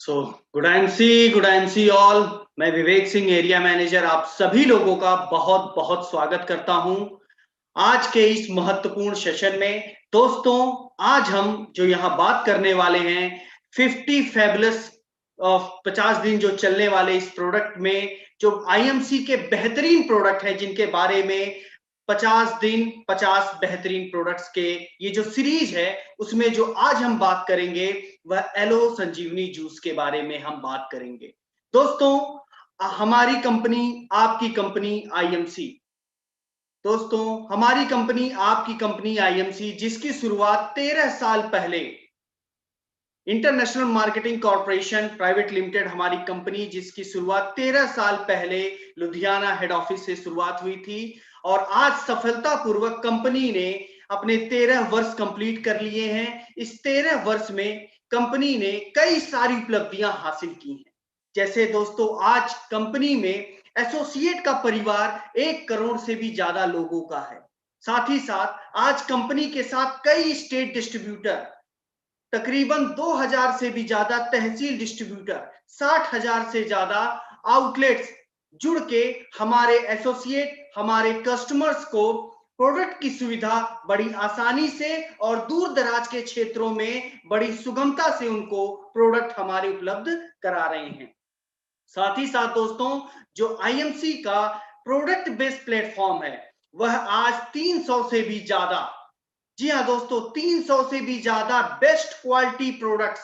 So good see all. मैं Vivek Singh, area manager, आप सभी लोगों का बहुत बहुत स्वागत करता हूं आज के इस महत्वपूर्ण सेशन में। दोस्तों, आज हम जो यहाँ बात करने वाले हैं 50 फैबुलस ऑफ 50 दिन जो चलने वाले इस प्रोडक्ट में, जो आईएमसी के बेहतरीन प्रोडक्ट हैं, जिनके बारे में 50 दिन 50 बेहतरीन प्रोडक्ट्स के ये जो सीरीज है, उसमें जो आज हम बात करेंगे वह एलो संजीवनी जूस के बारे में हम बात करेंगे। दोस्तों, हमारी कंपनी, आपकी कंपनी आईएमसी, दोस्तों हमारी कंपनी, आपकी कंपनी आईएमसी, जिसकी शुरुआत 13 साल पहले international marketing corporation private limited, हमारी कंपनी जिसकी शुरुआत 13 साल पहले लुधियाना हेड ऑफिस से शुरुआत हुई थी, और आज सफलतापूर्वक कंपनी ने अपने 13 वर्ष कंप्लीट कर लिए हैं। इस 13 वर्ष में कंपनी ने कई सारी उपलब्धियां हासिल की हैं। जैसे दोस्तों, आज कंपनी में एसोसिएट का परिवार 1 करोड़ से भी ज्यादा लोगों का है। साथ ही साथ आज कंपनी के साथ कई स्टेट डिस्ट्रीब्यूटर, तकरीबन 2000 से भी ज्यादा तहसील डिस्ट्रीब्यूटर, 60,000 से ज्यादा आउटलेट्स जुड़ के हमारे एसोसिएट, हमारे कस्टमर्स को प्रोडक्ट की सुविधा बड़ी आसानी से और दूर दराज के क्षेत्रों में बड़ी सुगमता से उनको प्रोडक्ट हमारे उपलब्ध करा रहे हैं। साथ ही साथ दोस्तों, जो आईएमसी का प्रोडक्ट बेस्ड प्लेटफॉर्म है, वह आज 300 से भी ज्यादा, जी हाँ दोस्तों, 300 से भी ज्यादा बेस्ट क्वालिटी प्रोडक्ट्स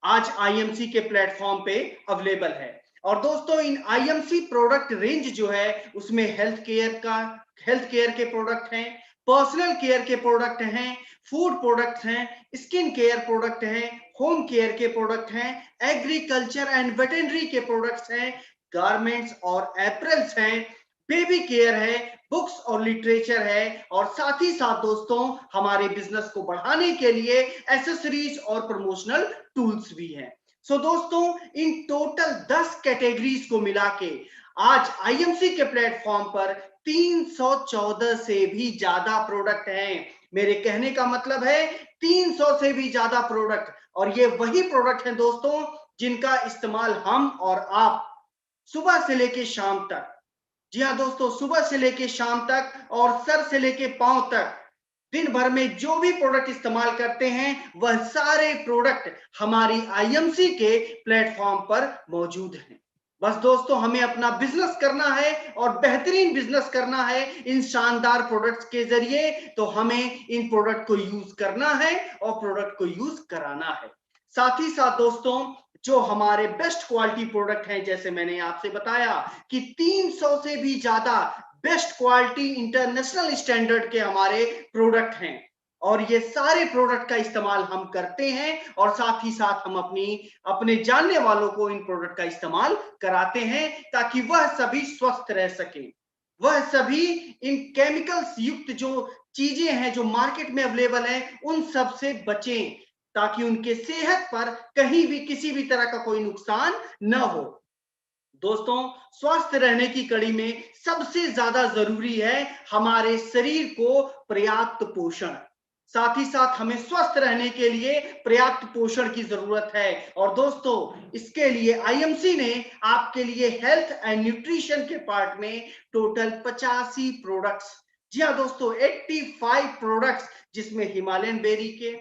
आज आईएमसी के प्लेटफॉर्म पे अवेलेबल है। और दोस्तों, इन आईएमसी प्रोडक्ट रेंज जो है, उसमें हेल्थ केयर के प्रोडक्ट हैं, पर्सनल केयर के प्रोडक्ट हैं, फूड प्रोडक्ट्स हैं, स्किन केयर प्रोडक्ट हैं, होम केयर के प्रोडक्ट हैं, एग्रीकल्चर एंड वेटरनरी के प्रोडक्ट्स हैं, गारमेंट्स और एप्रल्स हैं, बेबी केयर है, बुक्स और लिटरेचर है, और साथ ही साथ दोस्तों, हमारे बिजनेस को बढ़ाने के लिए एसेसरीज और प्रमोशनल टूल्स भी हैं। सो दोस्तों, इन टोटल 10 कैटेगरीज को मिला के आज आईएमसी के प्लेटफॉर्म पर 314 से भी ज्यादा प्रोडक्ट हैं। मेरे कहने का मतलब है 300 से भी ज्यादा प्रोडक्ट, और ये वही प्रोडक्ट हैं दोस्तों, जिनका इस्तेमाल हम और आप सुबह से लेके शाम तक, जी हाँ दोस्तों, सुबह से लेके शाम तक और सर से लेके पांव तक दिन भर में जो भी प्रोडक्ट इस्तेमाल करते हैं, वह सारे प्रोडक्ट हमारी आईएमसी के प्लेटफॉर्म पर मौजूद हैं। बस दोस्तों, हमें अपना बिजनेस करना है और बेहतरीन बिजनेस करना है इन शानदार प्रोडक्ट्स के जरिए, तो हमें इन प्रोडक्ट को यूज करना है और प्रोडक्ट को यूज कराना है। साथ ही साथ दोस्तों, जो हमारे बेस्ट क्वालिटी प्रोडक्ट हैं, जैसे मैंने आपसे बताया कि 300 से भी ज्यादा बेस्ट क्वालिटी इंटरनेशनल स्टैंडर्ड के हमारे प्रोडक्ट हैं, और ये सारे प्रोडक्ट का इस्तेमाल हम करते हैं, और साथ ही साथ हम अपने जानने वालों को इन प्रोडक्ट का इस्तेमाल कराते हैं, ताकि वह सभी स्वस्थ रह सके। वह सभी इन केमिकल्स युक्त जो चीजें हैं, जो मार्केट में अवेलेबल हैं, उन सब से बचें, ताकि उनके सेहत पर कहीं भी किसी भी तरह का कोई नुकसान न हो। दोस्तों, स्वस्थ रहने की कड़ी में सबसे ज्यादा जरूरी है हमारे शरीर को पर्याप्त पोषण। साथ ही साथ हमें स्वस्थ रहने के लिए पर्याप्त पोषण की जरूरत है, और दोस्तों, इसके लिए आईएमसी ने आपके लिए हेल्थ एंड न्यूट्रिशन के पार्ट में टोटल 85 प्रोडक्ट्स, जी हाँ दोस्तों, 85 प्रोडक्ट्स, जिसमें हिमालयन बेरी के,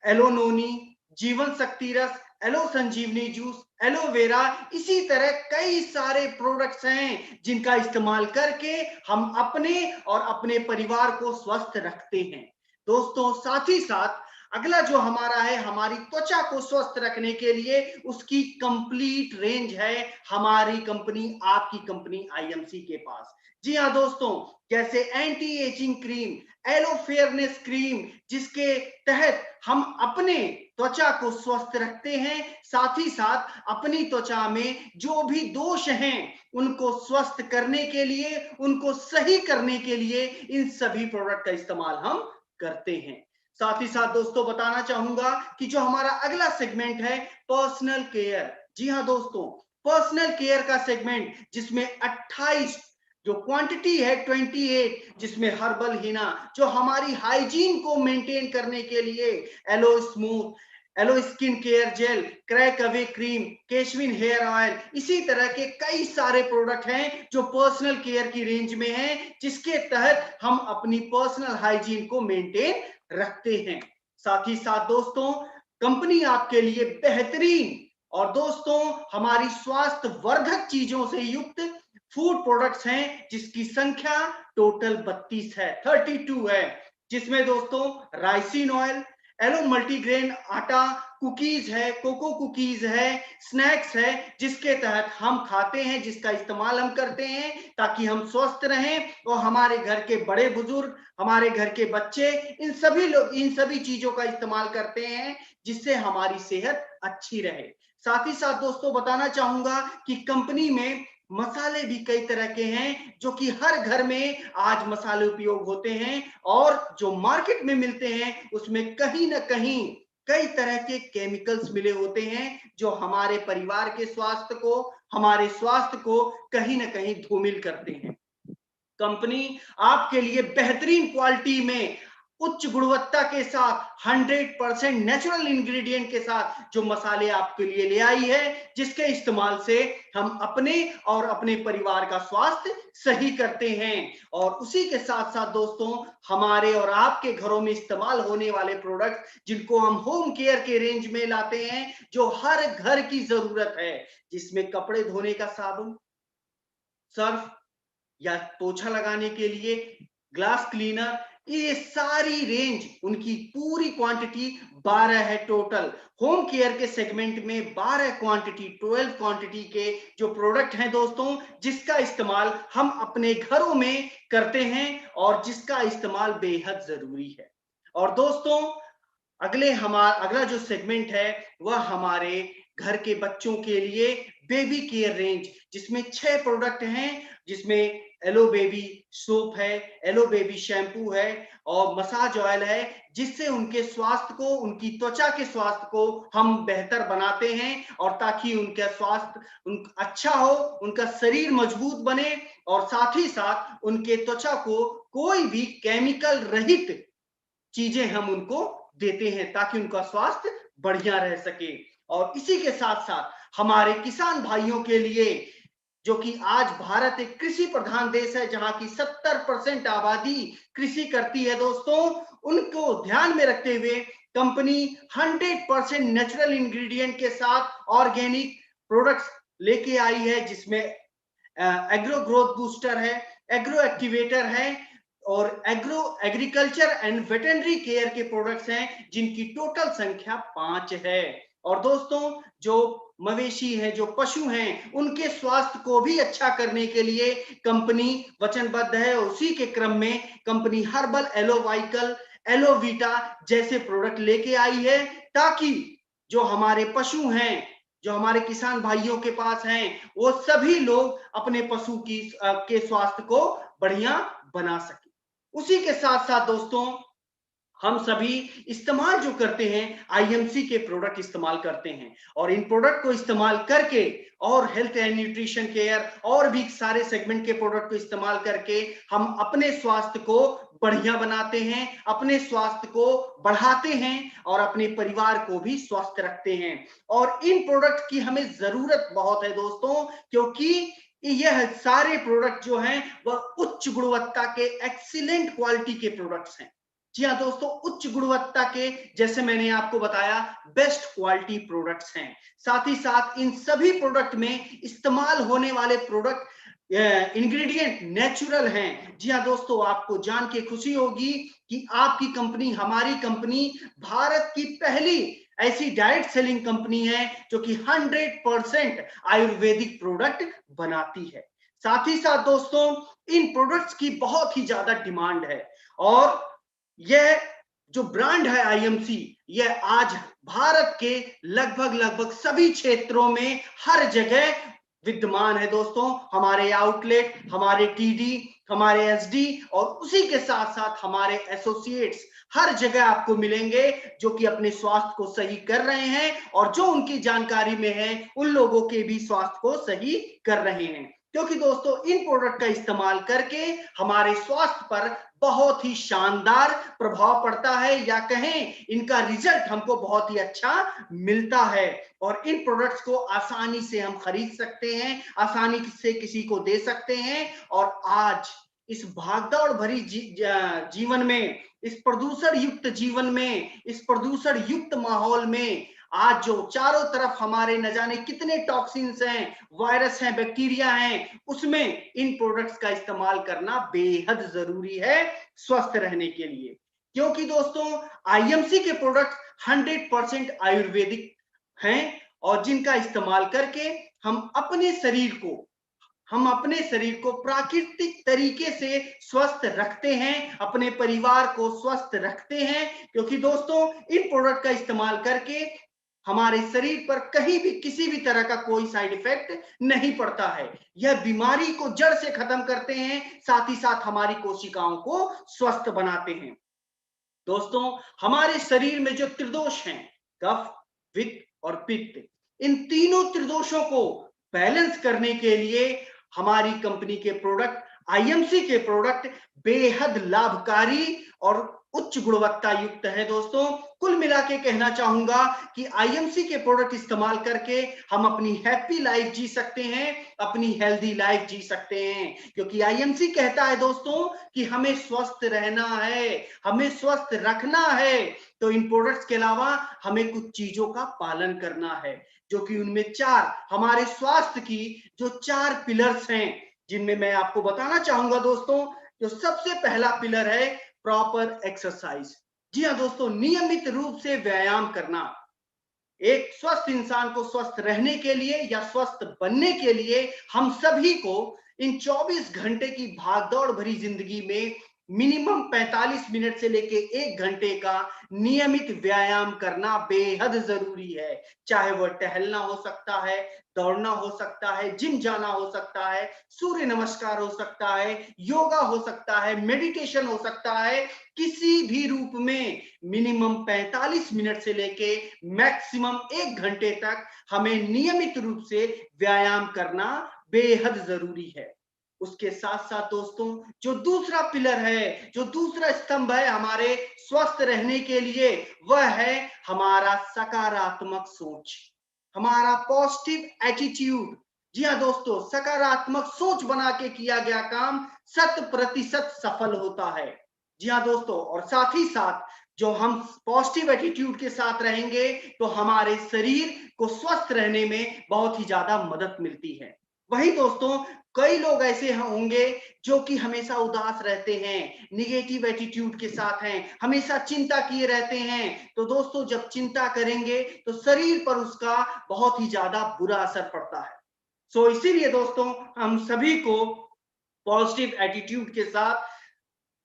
एलोनोनी, जीवन शक्ति रस, एलो संजीवनी जूस, एलोवेरा, इसी तरह कई सारे प्रोडक्ट्स हैं जिनका इस्तेमाल करके हम अपने और अपने परिवार को स्वस्थ रखते हैं। दोस्तों, साथ ही साथ अगला जो हमारा है, हमारी त्वचा को स्वस्थ रखने के लिए उसकी कंप्लीट रेंज है हमारी कंपनी, आपकी कंपनी आईएमसी के पास। जी हाँ दोस्तों, जैसे anti ageing cream, aloe fairness cream, जिसके तहत हम अपने त्वचा को स्वस्थ रखते हैं, साथ ही साथ अपनी त्वचा में जो भी दोष हैं उनको स्वस्थ करने के लिए, उनको सही करने के लिए इन सभी प्रोडक्ट का इस्तेमाल हम करते हैं। साथ ही साथ दोस्तों, बताना चाहूंगा कि जो हमारा अगला सेगमेंट है, पर्सनल केयर। जी हाँ दोस्तों, पर्सनल केयर का सेगमेंट, जिसमें 28, जो क्वांटिटी है 28, जिसमें हर्बल हिना, जो हमारी हाइजीन को मेंटेन करने के लिए aloe smooth, aloe skin care gel, crack away cream, Keshvin hair oil, इसी तरह के कई सारे प्रोडक्ट हैं जो पर्सनल केयर की रेंज में हैं, जिसके तहत हम अपनी पर्सनल हाइजीन को मेंटेन रखते हैं। साथ ही साथ दोस्तों, कंपनी आपके लिए बेहतरीन और दोस्तों हमारी स्वास्थ्य वर्धक चीजों से युक्त फूड प्रोडक्ट्स हैं, जिसकी संख्या टोटल 32 है, 32 है, जिसमें दोस्तों राइसिन ऑयल, एलो मल्टीग्रेन आटा, कुकीज है, कोको कुकीज है, स्नैक्स है, जिसके तहत हम खाते हैं, जिसका इस्तेमाल हम करते हैं ताकि हम स्वस्थ रहें और हमारे घर के बड़े बुजुर्ग, हमारे घर के बच्चे, इन सभी लोग इन सभी चीजों का इस्तेमाल करते हैं, जिससे हमारी सेहत अच्छी रहे। साथ ही साथ दोस्तों बताना चाहूंगा कि कंपनी में मसाले भी कई तरह के हैं, जो कि हर घर में आज मसाले उपयोग होते हैं और जो मार्केट में मिलते हैं उसमें कहीं ना कहीं कई तरह के केमिकल्स मिले होते हैं, जो हमारे परिवार के स्वास्थ्य को, हमारे स्वास्थ्य को कहीं ना कहीं धूमिल करते हैं। कंपनी आपके लिए बेहतरीन क्वालिटी में उच्च गुणवत्ता के साथ 100% नेचुरल इंग्रेडिएंट के साथ जो मसाले आपके लिए ले आई है, जिसके इस्तेमाल से हम अपने और अपने परिवार का स्वास्थ्य सही करते हैं। और उसी के साथ साथ दोस्तों, हमारे और आपके घरों में इस्तेमाल होने वाले प्रोडक्ट, जिनको हम होम केयर के रेंज में लाते हैं, जो हर घर की जरूरत है, जिसमें कपड़े धोने का साबुन, सर्फ या पोछा लगाने के लिए ग्लास क्लीनर, ये सारी रेंज, उनकी पूरी क्वांटिटी 12 है टोटल। होम केयर के सेगमेंट में 12 क्वांटिटी, 12 क्वांटिटी के जो प्रोडक्ट हैं दोस्तों, जिसका इस्तेमाल हम अपने घरों में करते हैं और जिसका इस्तेमाल बेहद जरूरी है। और दोस्तों, अगला जो सेगमेंट है वह हमारे घर के बच्चों के लिए बेबी केयर रेंज, जिसमें 6 प्रोडक्ट हैं, जिसमें एलो बेबी सोप है, एलो बेबी शैम्पू है और मसाज ऑयल है, जिससे उनके स्वास्थ्य को, उनकी त्वचा के स्वास्थ्य को हम बेहतर बनाते हैं और ताकि उनका स्वास्थ्य अच्छा हो, उनका शरीर मजबूत बने और साथ ही साथ उनके त्वचा को कोई भी केमिकल रहित चीजें हम उनको देते हैं ताकि उनका स्वास्थ्य बढ़िया रह सके। और इसी के साथ साथ हमारे किसान भाइयों के लिए, जो कि आज भारत एक कृषि प्रधान देश है, जहां की 70% आबादी कृषि करती है दोस्तों, उनको ध्यान में रखते हुए कंपनी 100% नेचुरल इंग्रेडिएंट के साथ ऑर्गेनिक प्रोडक्ट्स लेके आई है, जिसमें एग्रो ग्रोथ बूस्टर है, एग्रो एक्टिवेटर है और एग्रीकल्चर एंड वेटरनरी केयर के प्रोडक्ट्स हैं, जिनकी टोटल संख्या 5 है। और दोस्तों, जो मवेशी हैं, जो पशु हैं, उनके स्वास्थ्य को भी अच्छा करने के लिए कंपनी वचनबद्ध है। उसी के क्रम में कंपनी हर्बल एलोवाइकल, एलोवीटा जैसे प्रोडक्ट लेके आई है, ताकि जो हमारे पशु हैं, जो हमारे किसान भाइयों के पास हैं, वो सभी लोग अपने पशु के स्वास्थ्य को बढ़िया बना सके। उसी के साथ साथ दोस्तों, हम सभी इस्तेमाल जो करते हैं, आईएमसी के प्रोडक्ट इस्तेमाल करते हैं और इन प्रोडक्ट को इस्तेमाल करके और हेल्थ एंड न्यूट्रिशन केयर और भी सारे सेगमेंट के प्रोडक्ट को इस्तेमाल करके हम अपने स्वास्थ्य को बढ़िया बनाते हैं, अपने स्वास्थ्य को बढ़ाते हैं और अपने परिवार को भी स्वस्थ रखते हैं। और इन प्रोडक्ट की हमें जरूरत बहुत है दोस्तों, क्योंकि यह सारे प्रोडक्ट जो हैं वह उच्च गुणवत्ता के, एक्सीलेंट क्वालिटी के प्रोडक्ट्स हैं। जी हाँ दोस्तों, उच्च गुणवत्ता के, जैसे मैंने आपको बताया, बेस्ट क्वालिटी प्रोडक्ट्स हैं। साथ ही साथ इन सभी प्रोडक्ट में इस्तेमाल होने वाले प्रोडक्ट इंग्रेडिएंट नेचुरल हैं। जी हाँ दोस्तों, आपको जान के खुशी होगी कि आपकी कंपनी, हमारी कंपनी भारत की पहली ऐसी डायरेक्ट सेलिंग कंपनी है जो कि 100% आयुर्वेदिक प्रोडक्ट बनाती है। साथ ही साथ दोस्तों, इन प्रोडक्ट्स की बहुत ही ज्यादा डिमांड है और यह जो ब्रांड है आईएमसी, यह आज भारत के लगभग सभी क्षेत्रों में हर जगह विद्यमान है दोस्तों। हमारे आउटलेट, हमारे टीडी, हमारे एसडी और उसी के साथ साथ हमारे एसोसिएट्स हर जगह आपको मिलेंगे, जो कि अपने स्वास्थ्य को सही कर रहे हैं और जो उनकी जानकारी में है, उन लोगों के भी स्वास्थ्य को सही कर रहे हैं। क्योंकि दोस्तों इन प्रोडक्ट का इस्तेमाल करके हमारे स्वास्थ्य पर बहुत ही शानदार प्रभाव पड़ता है, या कहें इनका रिजल्ट हमको बहुत ही अच्छा मिलता है। और इन प्रोडक्ट्स को आसानी से हम खरीद सकते हैं, आसानी से किसी को दे सकते हैं। और आज इस भागदौड़ भरी जीवन में, इस प्रदूषण युक्त जीवन में, इस प्रदूषण युक्त माहौल में आज जो चारों तरफ हमारे न जाने कितने टॉक्सिन्स हैं, वायरस हैं, बैक्टीरिया हैं, उसमें इन प्रोडक्ट्स का इस्तेमाल करना बेहद जरूरी है स्वस्थ रहने के लिए। क्योंकि दोस्तों आईएमसी के प्रोडक्ट 100% आयुर्वेदिक हैं, और जिनका इस्तेमाल करके हम अपने शरीर को प्राकृतिक तरीके से स्वस्थ रखते हैं, अपने परिवार को स्वस्थ रखते हैं। क्योंकि दोस्तों इन प्रोडक्ट का इस्तेमाल करके हमारे शरीर पर कहीं भी किसी भी तरह का कोई साइड इफेक्ट नहीं पड़ता है। यह बीमारी को जड़ से खत्म करते हैं, साथ ही साथ हमारी कोशिकाओं को स्वस्थ बनाते हैं। दोस्तों हमारे शरीर में जो त्रिदोष हैं, कफ, पित्त और पित्त, इन तीनों त्रिदोषों को बैलेंस करने के लिए हमारी कंपनी के प्रोडक्ट, आईएमसी के प्रोडक्ट बेहद लाभकारी और उच्च गुणवत्ता युक्त है। दोस्तों कुल मिला के कहना चाहूंगा कि आईएमसी के प्रोडक्ट इस्तेमाल करके हम अपनी हैप्पी लाइफ जी सकते हैं, अपनी हेल्दी लाइफ जी सकते हैं। क्योंकि आईएमसी कहता है दोस्तों कि हमें स्वस्थ रहना है, हमें स्वस्थ रखना है, तो इन प्रोडक्ट्स के अलावा हमें कुछ चीजों का पालन करना है, जो कि उनमें हमारे स्वास्थ्य की जो 4 पिलर्स हैं, जिनमें मैं आपको बताना चाहूंगा दोस्तों। जो सबसे पहला पिलर है प्रॉपर एक्सरसाइज। जी हाँ दोस्तों, नियमित रूप से व्यायाम करना एक स्वस्थ इंसान को स्वस्थ रहने के लिए या स्वस्थ बनने के लिए हम सभी को इन 24 घंटे की भागदौड़ भरी जिंदगी में मिनिमम 45 मिनट से लेके 1 घंटे का नियमित व्यायाम करना बेहद जरूरी है। चाहे वह टहलना हो सकता है, दौड़ना हो सकता है, जिम जाना हो सकता है, सूर्य नमस्कार हो सकता है, योगा हो सकता है, मेडिटेशन हो सकता है। किसी भी रूप में मिनिमम 45 मिनट से लेके मैक्सिमम 1 घंटे तक हमें नियमित रूप से व्यायाम करना बेहद जरूरी है। उसके साथ साथ दोस्तों जो दूसरा पिलर है, जो दूसरा स्तंभ है हमारे स्वस्थ रहने के लिए, वह है हमारा सकारात्मक सोच, हमारा पॉजिटिव एटीट्यूड। जी हाँ दोस्तों, सकारात्मक सोच बना के किया गया काम 100% सफल होता है। जी हाँ दोस्तों, और साथ ही साथ जो हम पॉजिटिव एटीट्यूड के साथ रहेंगे तो हमारे शरीर को स्वस्थ रहने में बहुत ही ज्यादा मदद मिलती है। वही दोस्तों कई लोग ऐसे होंगे जो कि हमेशा उदास रहते हैं, निगेटिव एटीट्यूड के साथ हैं, हमेशा चिंता किए रहते हैं। तो दोस्तों जब चिंता करेंगे तो शरीर पर उसका बहुत ही ज्यादा बुरा असर पड़ता है। सो इसीलिए दोस्तों हम सभी को पॉजिटिव एटीट्यूड के साथ,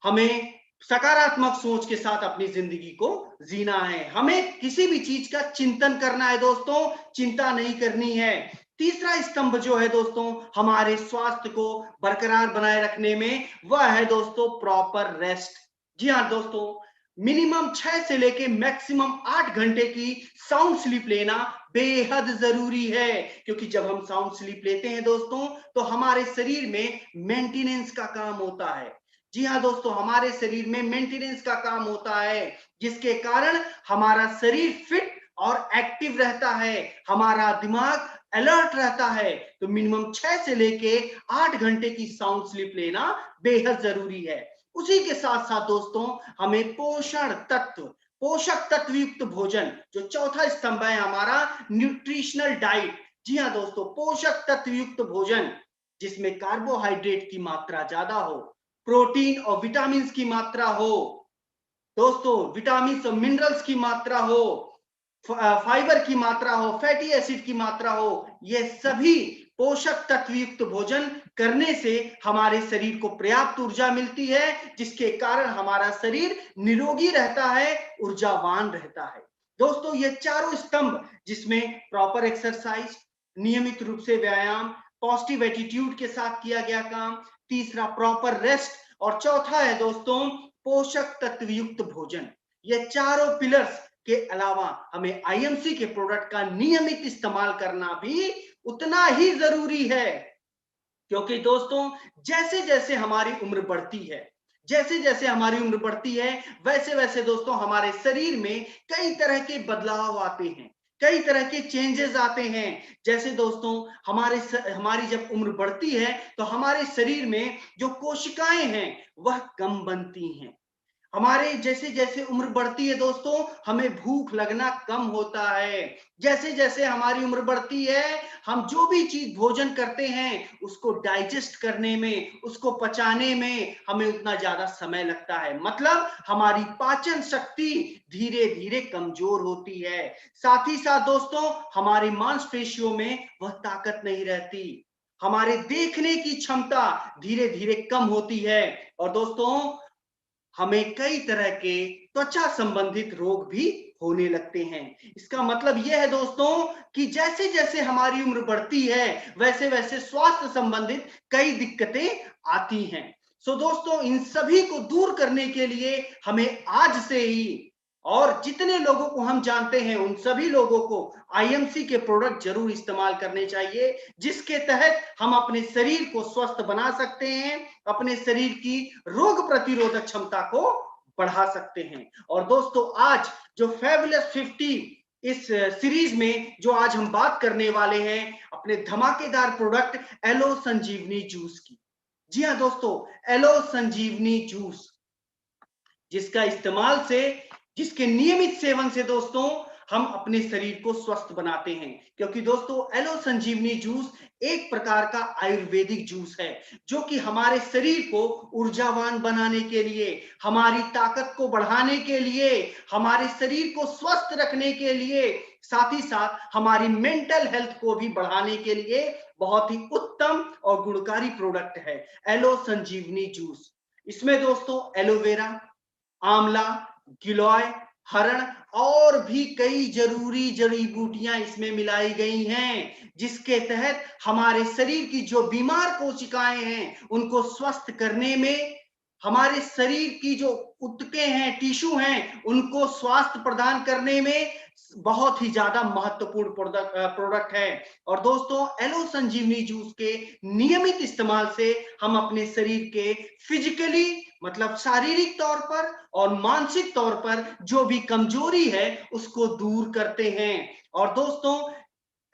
हमें सकारात्मक सोच के साथ अपनी जिंदगी को जीना है। हमें किसी भी चीज का चिंतन करना है दोस्तों, चिंता नहीं करनी है। तीसरा स्तंभ जो है दोस्तों हमारे स्वास्थ्य को बरकरार बनाए रखने में, वह है दोस्तों प्रॉपर रेस्ट। जी हाँ दोस्तों, मिनिमम 6 से लेके मैक्सिमम 8 घंटे की साउंड स्लीप लेना बेहद जरूरी है। क्योंकि जब हम साउंड स्लीप लेते हैं दोस्तों तो हमारे शरीर में मेंटेनेंस का काम होता है। जी हाँ दोस्तों, हमारे शरीर में मेंटेनेंस का काम होता है, जिसके कारण हमारा शरीर फिट और एक्टिव रहता है, हमारा दिमाग अलर्ट रहता है। तो मिनिमम 6 से लेके 8 घंटे की साउंड स्लीप लेना बेहद जरूरी है। उसी के साथ साथ दोस्तों हमें पोषक तत्व युक्त भोजन, जो चौथा स्तंभ है हमारा न्यूट्रिशनल डाइट। जी हाँ दोस्तों, पोषक तत्व युक्त भोजन जिसमें कार्बोहाइड्रेट की मात्रा ज्यादा हो, प्रोटीन और विटामिन की मात्रा हो, दोस्तों विटामिन और मिनरल्स की मात्रा हो, फाइबर की मात्रा हो, फैटी एसिड की मात्रा हो, ये सभी पोषक तत्व युक्त भोजन करने से हमारे शरीर को पर्याप्त ऊर्जा मिलती है, जिसके कारण हमारा शरीर निरोगी रहता है, ऊर्जावान रहता है। दोस्तों ये चारों स्तंभ, जिसमें प्रॉपर एक्सरसाइज, नियमित रूप से व्यायाम, पॉजिटिव एटीट्यूड के साथ किया गया काम, तीसरा प्रॉपर रेस्ट, और चौथा है दोस्तों पोषक तत्व युक्त भोजन। ये चारों पिलर्स के अलावा हमें आईएमसी के प्रोडक्ट का नियमित इस्तेमाल करना भी उतना ही जरूरी है। क्योंकि दोस्तों जैसे जैसे हमारी उम्र बढ़ती है, जैसे जैसे हमारी उम्र बढ़ती है, वैसे वैसे दोस्तों हमारे शरीर में कई तरह के बदलाव आते हैं, कई तरह के चेंजेस आते हैं। जैसे दोस्तों हमारी जब उम्र बढ़ती है तो हमारे शरीर में जो कोशिकाएं हैं वह कम बनती हैं। हमारे जैसे जैसे उम्र बढ़ती है दोस्तों, हमें भूख लगना कम होता है। जैसे जैसे हमारी उम्र बढ़ती है, हम जो भी चीज भोजन करते हैं उसको डाइजेस्ट करने में, उसको पचाने में हमें उतना ज्यादा समय लगता है। मतलब हमारी पाचन शक्ति धीरे धीरे कमजोर होती है। साथ ही साथ दोस्तों हमारी मांसपेशियों में वह ताकत नहीं रहती, हमारे देखने की क्षमता धीरे धीरे कम होती है। और दोस्तों हमें कई तरह के त्वचा संबंधित रोग भी होने लगते हैं। इसका मतलब यह है दोस्तों कि जैसे जैसे हमारी उम्र बढ़ती है, वैसे वैसे स्वास्थ्य संबंधित कई दिक्कतें आती हैं। सो दोस्तों इन सभी को दूर करने के लिए हमें आज से ही, और जितने लोगों को हम जानते हैं उन सभी लोगों को आईएमसी के प्रोडक्ट जरूर इस्तेमाल करने चाहिए, जिसके तहत हम अपने शरीर को स्वस्थ बना सकते हैं, अपने शरीर की रोग प्रतिरोधक क्षमता को बढ़ा सकते हैं। और दोस्तों आज जो फैबुलस 50 इस सीरीज में जो आज हम बात करने वाले हैं अपने धमाकेदार प्रोडक्ट एलो संजीवनी जूस की। जी हाँ दोस्तों, एलो संजीवनी जूस जिसका इस्तेमाल से, जिसके नियमित सेवन से दोस्तों हम अपने शरीर को स्वस्थ बनाते हैं। क्योंकि दोस्तों एलो संजीवनी जूस एक प्रकार का आयुर्वेदिक जूस है जो कि हमारे शरीर को ऊर्जावान बनाने के लिए, हमारी ताकत को बढ़ाने के लिए, हमारे शरीर को स्वस्थ रखने के लिए, साथ ही साथ हमारी मेंटल हेल्थ को भी बढ़ाने के लिए बहुत ही उत्तम और गुणकारी प्रोडक्ट है एलो संजीवनी जूस। इसमें दोस्तों एलोवेरा, आंवला, गिलोय, हरण और भी कई जरूरी जड़ी बूटियां इसमें मिलाई गई हैं, जिसके तहत हमारे शरीर की जो बीमार कोशिकाएं हैं उनको स्वस्थ करने में, हमारे शरीर की जो ऊतकें हैं, टिश्यू हैं, उनको स्वास्थ्य प्रदान करने में बहुत ही ज्यादा महत्वपूर्ण प्रोडक्ट है। और दोस्तों एलो संजीवनी जूस के नियमित इस्तेमाल से हम अपने शरीर के फिजिकली, मतलब शारीरिक तौर पर और मानसिक तौर पर जो भी कमजोरी है उसको दूर करते हैं। और दोस्तों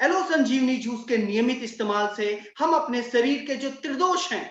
एलो संजीवनी जूस के नियमित इस्तेमाल से हम अपने शरीर के जो त्रिदोष हैं,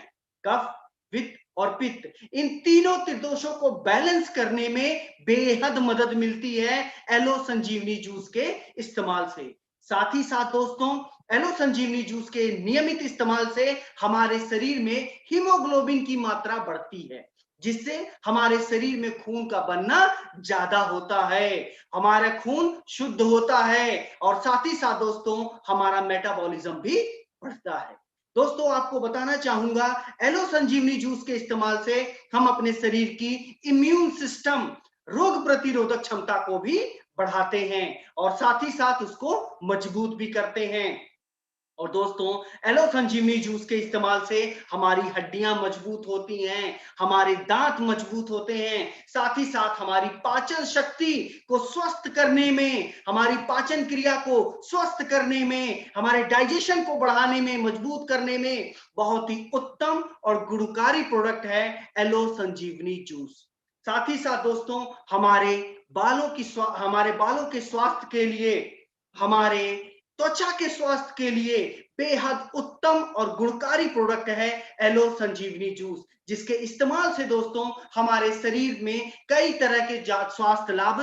कफ, वित्त और पित्त, इन तीनों त्रिदोषों को बैलेंस करने में बेहद मदद मिलती है एलो संजीवनी जूस के इस्तेमाल से। साथ ही साथ दोस्तों एलो संजीवनी जूस के नियमित इस्तेमाल से हमारे शरीर में हीमोग्लोबिन की मात्रा बढ़ती है, जिससे हमारे शरीर में खून का बनना ज्यादा होता है, हमारा खून शुद्ध होता है, और साथ ही साथ दोस्तों हमारा मेटाबॉलिज्म भी बढ़ता है। दोस्तों आपको बताना चाहूंगा एलो संजीवनी जूस के इस्तेमाल से हम अपने शरीर की इम्यून सिस्टम, रोग प्रतिरोधक क्षमता को भी बढ़ाते हैं और साथ ही साथ उसको मजबूत भी करते हैं। और दोस्तों एलो संजीवनी जूस के इस्तेमाल से हमारी हड्डियां मजबूत होती हैं, हमारे दांत मजबूत होते हैं, साथ ही साथ हमारी पाचन शक्ति को स्वस्थ करने में, हमारी पाचन क्रिया को स्वस्थ करने में, हमारे डाइजेशन को बढ़ाने में, मजबूत करने में बहुत ही उत्तम और गुणकारी प्रोडक्ट है एलो संजीवनी जूस। साथ ही साथ दोस्तों हमारे बालों के स्वास्थ्य के लिए, हमारे त्वचा के स्वास्थ्य के लिए बेहद उत्तम और गुणकारी प्रोडक्ट है एलो संजीवनी जूस, जिसके इस्तेमाल से दोस्तों हमारे शरीर में कई तरह के स्वास्थ्य लाभ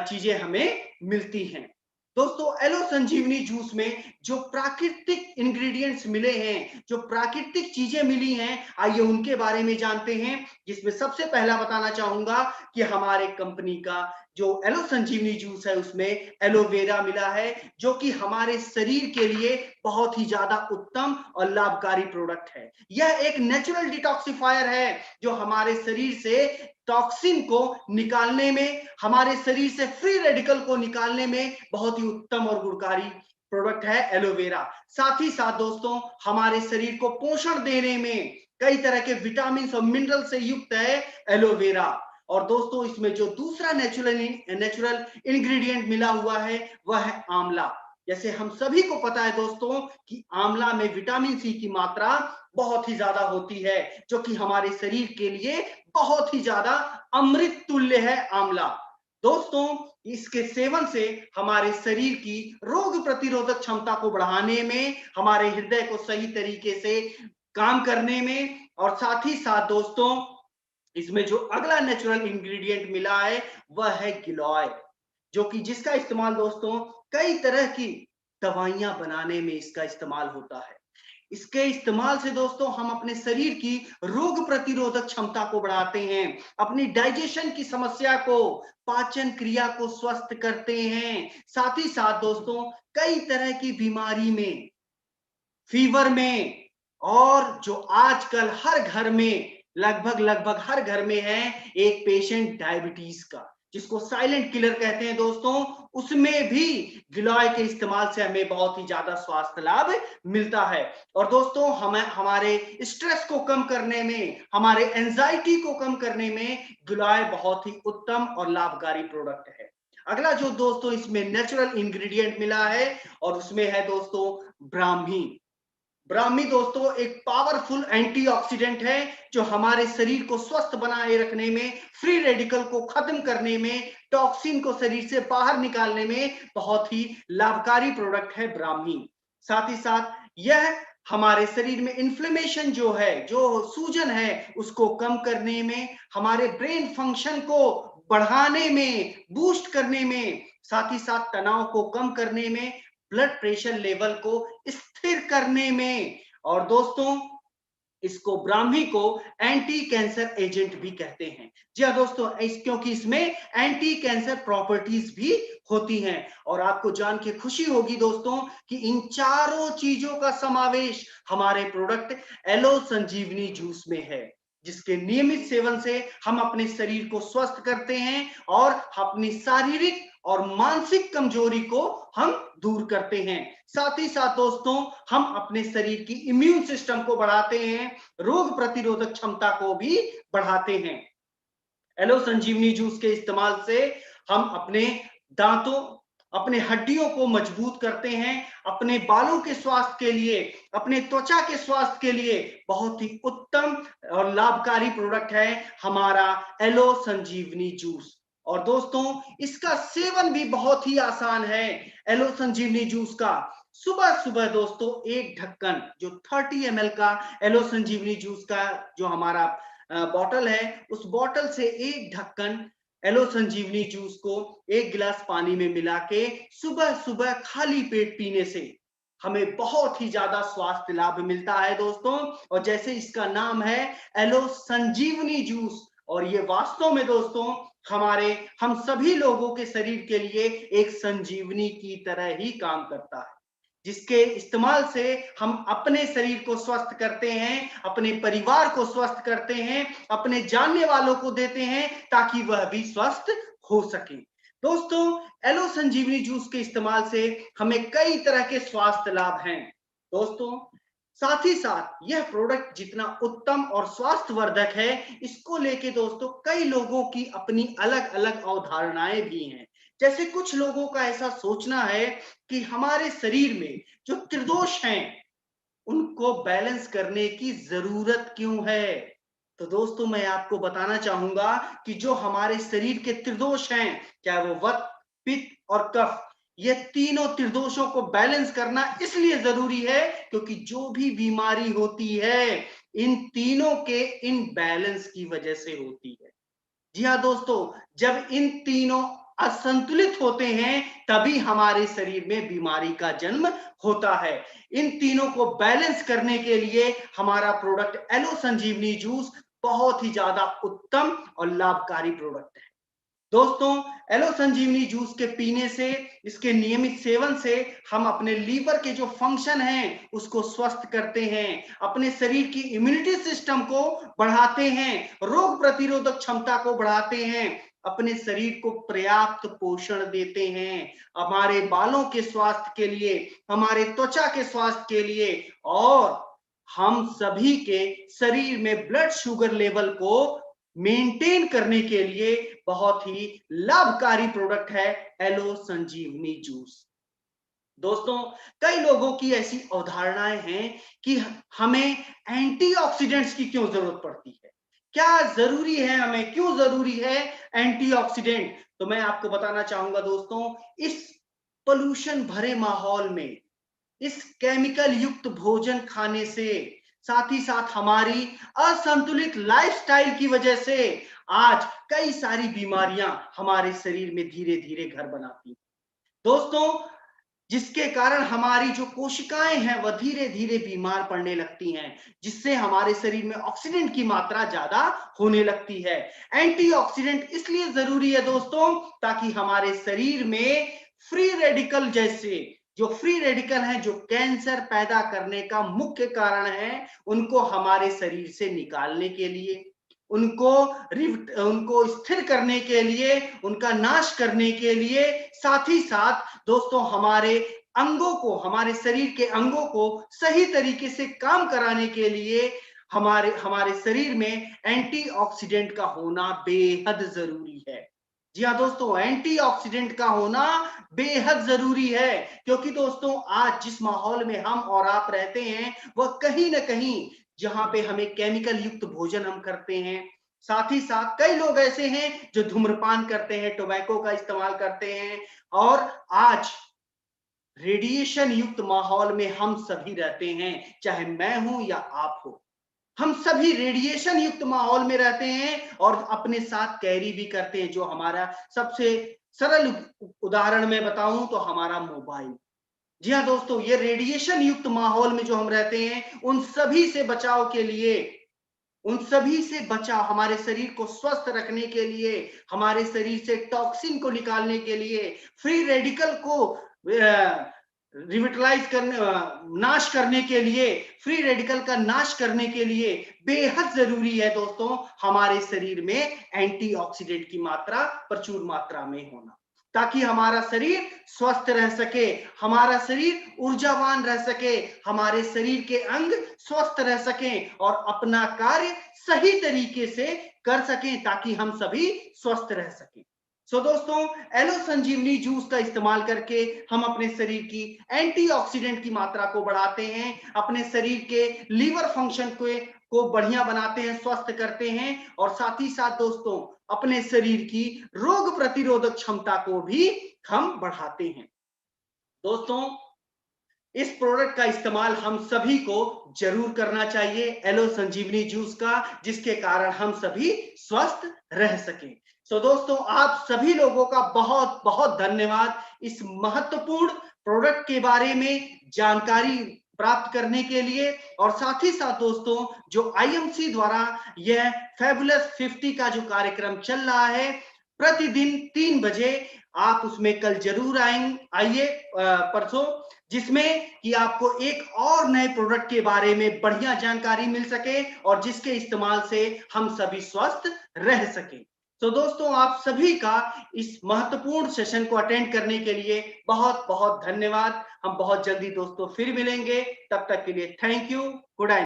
चीजें हमें मिलती हैं। दोस्तों एलो संजीवनी जूस में जो प्राकृतिक इंग्रेडिएंट्स मिले हैं, जो प्राकृतिक चीजें मिली हैं, आइए उनके बारे में जानते हैं। जिसमें सबसे पहला बताना चाहूंगा कि हमारे कंपनी का जो एलो संजीवनी जूस है उसमें एलोवेरा मिला है, जो कि हमारे शरीर के लिए बहुत ही ज्यादा उत्तम और लाभकारी प्रोडक्ट है। यह एक नेचुरल डिटॉक्सिफायर है जो हमारे शरीर से टॉक्सिन को निकालने में, हमारे शरीर से फ्री रेडिकल को निकालने में बहुत ही उत्तम और गुणकारी प्रोडक्ट है एलोवेरा। साथ ही साथ दोस्तों हमारे शरीर को पोषण देने में कई तरह के विटामिन और मिनरल से युक्त है एलोवेरा। और दोस्तों इसमें जो दूसरा नेचुरल इंग्रेडिएंट मिला हुआ है वह है आंवला। जैसे हम सभी को पता है दोस्तों कि आंवला में विटामिन सी की मात्रा बहुत ही ज्यादा होती है, जो कि हमारे शरीर के लिए बहुत ही ज्यादा अमृत तुल्य है आंवला। दोस्तों, इसके सेवन से हमारे शरीर की रोग प्रतिरोधक क्षमता को बढ़ाने में, हमारे हृदय को सही तरीके से काम करने में, और साथ ही साथ दोस्तों इसमें जो अगला नेचुरल इंग्रेडिएंट मिला है वह है गिलोय, जो कि जिसका इस्तेमाल दोस्तों कई तरह की दवाइयां बनाने में इसका इस्तेमाल होता है। इसके इस्तेमाल से दोस्तों हम अपने शरीर की रोग प्रतिरोधक क्षमता को बढ़ाते हैं, अपनी डाइजेशन की समस्या को, पाचन क्रिया को स्वस्थ करते हैं। साथ ही साथ दोस्तों कई तरह की बीमारी में, फीवर में, और जो आजकल हर घर में, लगभग लगभग हर घर में है एक पेशेंट डायबिटीज का, जिसको साइलेंट किलर कहते हैं दोस्तों, उसमें भी गिलोय के इस्तेमाल से हमें बहुत ही ज्यादा स्वास्थ्य लाभ मिलता है। और दोस्तों हमें हमारे स्ट्रेस को कम करने में, हमारे एंजाइटी को कम करने में गिलोय बहुत ही उत्तम और लाभकारी प्रोडक्ट है। अगला जो दोस्तों इसमें नेचुरल इंग्रेडिएंट मिला है और उसमें है दोस्तों ब्राह्मी। ब्राह्मी दोस्तों एक पावरफुल एंटीऑक्सीडेंट है, जो हमारे शरीर को स्वस्थ बनाए रखने में, फ्री रेडिकल को खत्म करने में, टॉक्सिन को शरीर से बाहर निकालने में बहुत ही लाभकारी प्रोडक्ट है ब्राह्मी। साथ ही साथ यह हमारे शरीर में इन्फ्लेमेशन जो है, जो सूजन है, उसको कम करने में, हमारे ब्रेन फंक्शन को बढ़ाने में, बूस्ट करने में, साथ ही साथ तनाव को कम करने में, ब्लड प्रेशर लेवल को स्थिर करने में, और दोस्तों इसको ब्राह्मी को एंटी कैंसर एजेंट भी कहते हैं। जी हाँ दोस्तों, क्योंकि इसमें एंटी कैंसर प्रॉपर्टीज भी होती हैं। और आपको जान के खुशी होगी दोस्तों कि इन चारों चीजों का समावेश हमारे प्रोडक्ट एलो संजीवनी जूस में है, जिसके नियमित सेवन से हम अपने शरीर को स्वस्थ करते हैं और अपनी शारीरिक और मानसिक कमजोरी को हम दूर करते हैं। साथ ही साथ दोस्तों हम अपने शरीर की इम्यून सिस्टम को बढ़ाते हैं, रोग प्रतिरोधक क्षमता को भी बढ़ाते हैं। एलो संजीवनी जूस के इस्तेमाल से हम अपने दांतों, अपने हड्डियों को मजबूत करते हैं, अपने बालों के स्वास्थ्य के लिए, अपने त्वचा के स्वास्थ्य के लिए बहुत ही उत्तम और लाभकारी प्रोडक्ट है हमारा एलो संजीवनी जूस। और दोस्तों इसका सेवन भी बहुत ही आसान है। एलो संजीवनी जूस का सुबह सुबह दोस्तों एक ढक्कन, जो 30 ml का एलो संजीवनी जूस का जो हमारा बॉटल है, उस बॉटल से एक ढक्कन एलो संजीवनी जूस को एक गिलास पानी में मिला के सुबह सुबह खाली पेट पीने से हमें बहुत ही ज्यादा स्वास्थ्य लाभ मिलता है दोस्तों। और जैसे इसका नाम है एलो संजीवनी जूस, और ये वास्तव में दोस्तों हम सभी लोगों के शरीर के लिए एक संजीवनी की तरह ही काम करता है, जिसके इस्तेमाल से हम अपने शरीर को स्वस्थ करते हैं, अपने परिवार को स्वस्थ करते हैं, अपने जानने वालों को देते हैं ताकि वह भी स्वस्थ हो सके। दोस्तों एलो संजीवनी जूस के इस्तेमाल से हमें कई तरह के स्वास्थ्य लाभ हैं दोस्तों। साथ ही साथ यह प्रोडक्ट जितना उत्तम और स्वास्थ्यवर्धक है, इसको लेके दोस्तों कई लोगों की अपनी अलग अलग अवधारणाएं भी हैं। जैसे कुछ लोगों का ऐसा सोचना है कि हमारे शरीर में जो त्रिदोष हैं उनको बैलेंस करने की जरूरत क्यों है। तो दोस्तों मैं आपको बताना चाहूंगा कि जो हमारे शरीर के त्रिदोष हैं, चाहे वो वात, पित्त और कफ, ये तीनों त्रिदोषों को बैलेंस करना इसलिए जरूरी है क्योंकि जो भी बीमारी होती है इन तीनों के इन बैलेंस की वजह से होती है। जी हाँ दोस्तों, जब इन तीनों असंतुलित होते हैं तभी हमारे शरीर में बीमारी का जन्म होता है। इन तीनों को बैलेंस करने के लिए हमारा प्रोडक्ट एलो संजीवनी जूस बहुत ही ज्यादा उत्तम और लाभकारी प्रोडक्ट है दोस्तों। एलो संजीवनी जूस के पीने से, इसके नियमित सेवन से हम अपने लीवर के जो फंक्शन हैं उसको स्वस्थ करते हैं, अपने शरीर की इम्यूनिटी सिस्टम को बढ़ाते हैं, रोग प्रतिरोधक क्षमता को बढ़ाते हैं, अपने शरीर को पर्याप्त पोषण देते हैं, हमारे बालों के स्वास्थ्य के लिए, हमारे त्वचा के स्वास्थ्य के लिए, और हम सभी के शरीर में ब्लड शुगर लेवल को मेंटेन करने के लिए बहुत ही लाभकारी प्रोडक्ट है एलो संजीवनी जूस। दोस्तों, कई लोगों की ऐसी अवधारणाएं हैं कि हमें एंटीऑक्सीडेंट्स की क्यों जरूरत पड़ती है, क्या जरूरी है, हमें क्यों जरूरी है एंटीऑक्सीडेंट। तो मैं आपको बताना चाहूंगा दोस्तों, इस पोल्यूशन भरे माहौल में, इस केमिकल युक्त भोजन खाने से, साथ ही साथ हमारी असंतुलित लाइफस्टाइल की वजह से आज कई सारी बीमारियां हमारे शरीर में धीरे धीरे घर बनाती हैं दोस्तों, जिसके कारण हमारी जो कोशिकाएं हैं वह धीरे धीरे बीमार पड़ने लगती हैं, जिससे हमारे शरीर में ऑक्सीडेंट की मात्रा ज्यादा होने लगती है। एंटीऑक्सीडेंट इसलिए जरूरी है दोस्तों, ताकि हमारे शरीर में फ्री रेडिकल जैसे जो फ्री रेडिकल हैं, जो कैंसर पैदा करने का मुख्य कारण है, उनको हमारे शरीर से निकालने के लिए, उनको स्थिर करने के लिए, उनका नाश करने के लिए, साथ ही साथ दोस्तों हमारे अंगों को, हमारे शरीर के अंगों को सही तरीके से काम कराने के लिए हमारे हमारे शरीर में एंटीऑक्सीडेंट का होना बेहद जरूरी है। जी हाँ दोस्तों, एंटीऑक्सीडेंट का होना बेहद जरूरी है, क्योंकि दोस्तों आज जिस माहौल में हम और आप रहते हैं वह कहीं ना कहीं, जहां पे हमें केमिकल युक्त भोजन हम करते हैं, साथ ही साथ कई लोग ऐसे हैं जो धूम्रपान करते हैं, टोबैको का इस्तेमाल करते हैं, और आज रेडिएशन युक्त माहौल में हम सभी रहते हैं, चाहे मैं हूं या आप हो, हम सभी रेडिएशन युक्त माहौल में रहते हैं और अपने साथ कैरी भी करते हैं। जो हमारा सबसे सरल उदाहरण मैं बताऊं तो हमारा मोबाइल। जी हाँ दोस्तों, ये रेडिएशन युक्त माहौल में जो हम रहते हैं, उन सभी से बचाव के लिए, उन सभी से बचाव, हमारे शरीर को स्वस्थ रखने के लिए, हमारे शरीर से टॉक्सिन को निकालने के लिए, फ्री रेडिकल को रिविटलाइज करने, नाश करने के लिए, फ्री रेडिकल का नाश करने के लिए बेहद जरूरी है दोस्तों हमारे शरीर में एंटीऑक्सीडेंट की मात्रा प्रचुर मात्रा में होना, ताकि हमारा शरीर स्वस्थ रह सके, हमारा शरीर ऊर्जावान रह सके, हमारे शरीर के अंग स्वस्थ रह सकें और अपना कार्य सही तरीके से कर सकें, ताकि हम सभी स्वस्थ रह सकें। सो दोस्तों, एलो संजीवनी जूस का इस्तेमाल करके हम अपने शरीर की एंटीऑक्सीडेंट की मात्रा को बढ़ाते हैं, अपने शरीर के लीवर फंक्शन को बढ़िया बनाते हैं, स्वस्थ करते हैं, और साथ ही साथ दोस्तों अपने शरीर की रोग प्रतिरोधक क्षमता को भी हम बढ़ाते हैं। दोस्तों, इस प्रोडक्ट का इस्तेमाल हम सभी को जरूर करना चाहिए, एलो संजीवनी जूस का, जिसके कारण हम सभी स्वस्थ रह सकें। सो दोस्तों, आप सभी लोगों का बहुत बहुत धन्यवाद इस महत्वपूर्ण प्रोडक्ट के बारे में जानकारी प्राप्त करने के लिए, और साथ ही साथ दोस्तों जो आईएमसी द्वारा यह फैबुलस 50 का जो कार्यक्रम चल रहा है प्रतिदिन 3 बजे, आप उसमें कल जरूर आइए परसों, जिसमें कि आपको एक और नए प्रोडक्ट के बारे में बढ़िया जानकारी मिल सके और जिसके इस्तेमाल से हम सभी स्वस्थ रह सके। तो दोस्तों, आप सभी का इस महत्वपूर्ण सेशन को अटेंड करने के लिए बहुत बहुत धन्यवाद। हम बहुत जल्दी दोस्तों फिर मिलेंगे, तब तक के लिए थैंक यू, गुड नाइट।